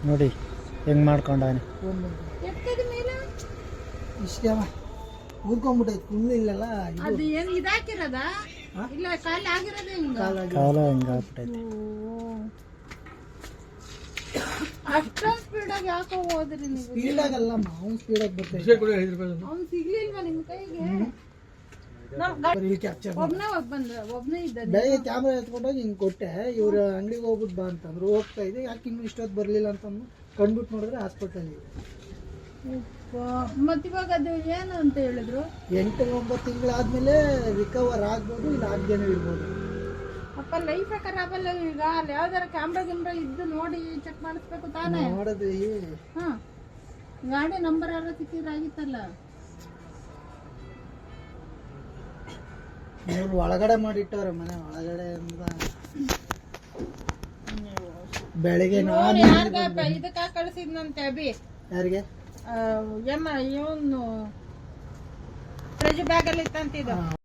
ನೋಡಿ ಹೆಂಗ್ ಮಾಡ್ಕೊಂಡಾನೆ. ಇಷ್ಟವ ಊದ್ಕೊಂಡ್ಬಿಟ್ಟೈತೆ ಕುಳ್ಳು ಇಲ್ಲಲ್ಲ ಅದು ಏನು ಇದಾಕಿರೋದ ಇಲ್ಲ ಕಾಲ ಆಗಿರೋದೇ ಹಿಂಗ ಕಾಲ ಹೆಂಗಾಗ್ಬಿಟ್ಟೈತೆ. ಅಷ್ಟೊಂದು ಸ್ಪೀಡಾಗಿ ಯಾಕೋ ಹೋದ್ರಿ ನೀವು? ಸ್ಪೀಡಾಗಲ್ಲ ಅವ್ನು ಸ್ಪೀಡಾಗಿ ಬರ್ತೈತೆ. ಅವ್ನು ಸಿಗ್ಲಿಲ್ವಾ ನಿಮ್ ಕೈಗೆ? ಒಬ್ನೇ ಇದ್ದ. ಬೆಳಗ್ಗೆ ಕ್ಯಾಮ್ರಾ ಎತ್ಕೊಂಡೋಗಿ ಹಿಂಗೆ ಕೊಟ್ಟೆ, ಇವ್ರ ಅಂಗಡಿಗೆ ಹೋಗ್ಬಿಟ್ಟು ಬಾ ಅಂತಂದ್ರು. ಹೋಗ್ತಾ ಇದೆ, ಯಾಕೆ ಇನ್ನು ಇಷ್ಟೊತ್ತು ಬರಲಿಲ್ಲ ಅಂತಂದು ಕಂಡ್ಬಿಟ್ಟು ನೋಡಿದ್ರೆ ಹಾಸ್ಪಿಟಲ್ ಇದೆ. ಮತ್ತೆ ಇವಾಗ ಅದು ಏನು ಅಂತ ಹೇಳಿದ್ರು? 8-9 ತಿಂಗಳಾದ್ಮೇಲೆ ರಿಕವರ್ ಆಗ್ಬೋದು, ಇಲ್ಲ ಆಗ್ದೇನೂ ಇರ್ಬೋದು. ಅಪ್ಪ ಲೈಫ್ ಖರಾಬಲ್ಲ ಈಗ. ಅಲ್ಲಿ ಯಾವ್ದಾರ ಕ್ಯಾಮ್ರಾ ಇದ್ದು ನೋಡಿ ಚೆಕ್ ಮಾಡಿಸ್ಬೇಕು ತಾನೇ. ನೋಡಿದ್ವಿ. ಹಾ, ಗಾಡಿ ನಂಬರ್ ಯಾರು ಸಿಕ್ಕಿದ್ರಾಗಿತ್ತಲ್ಲ. ಇವ್ರು ಒಳಗಡೆ ಮಾಡಿಟ್ಟವ್ರೆ, ಮನೆ ಒಳಗಡೆ ಅಂತ. ಬೆಳಿಗ್ಗೆ ನಾನು ಇದಕ್ಕ ಕಳ್ಸಿದ್ನಂತೆ ಅಭಿ. ಯಾರಿಗೆ? ಇವನು ಫ್ರಿಜ್ ಬ್ಯಾಗ್ ಅಲ್ಲಿ ಇತ್ತಂತಿದ್ದು.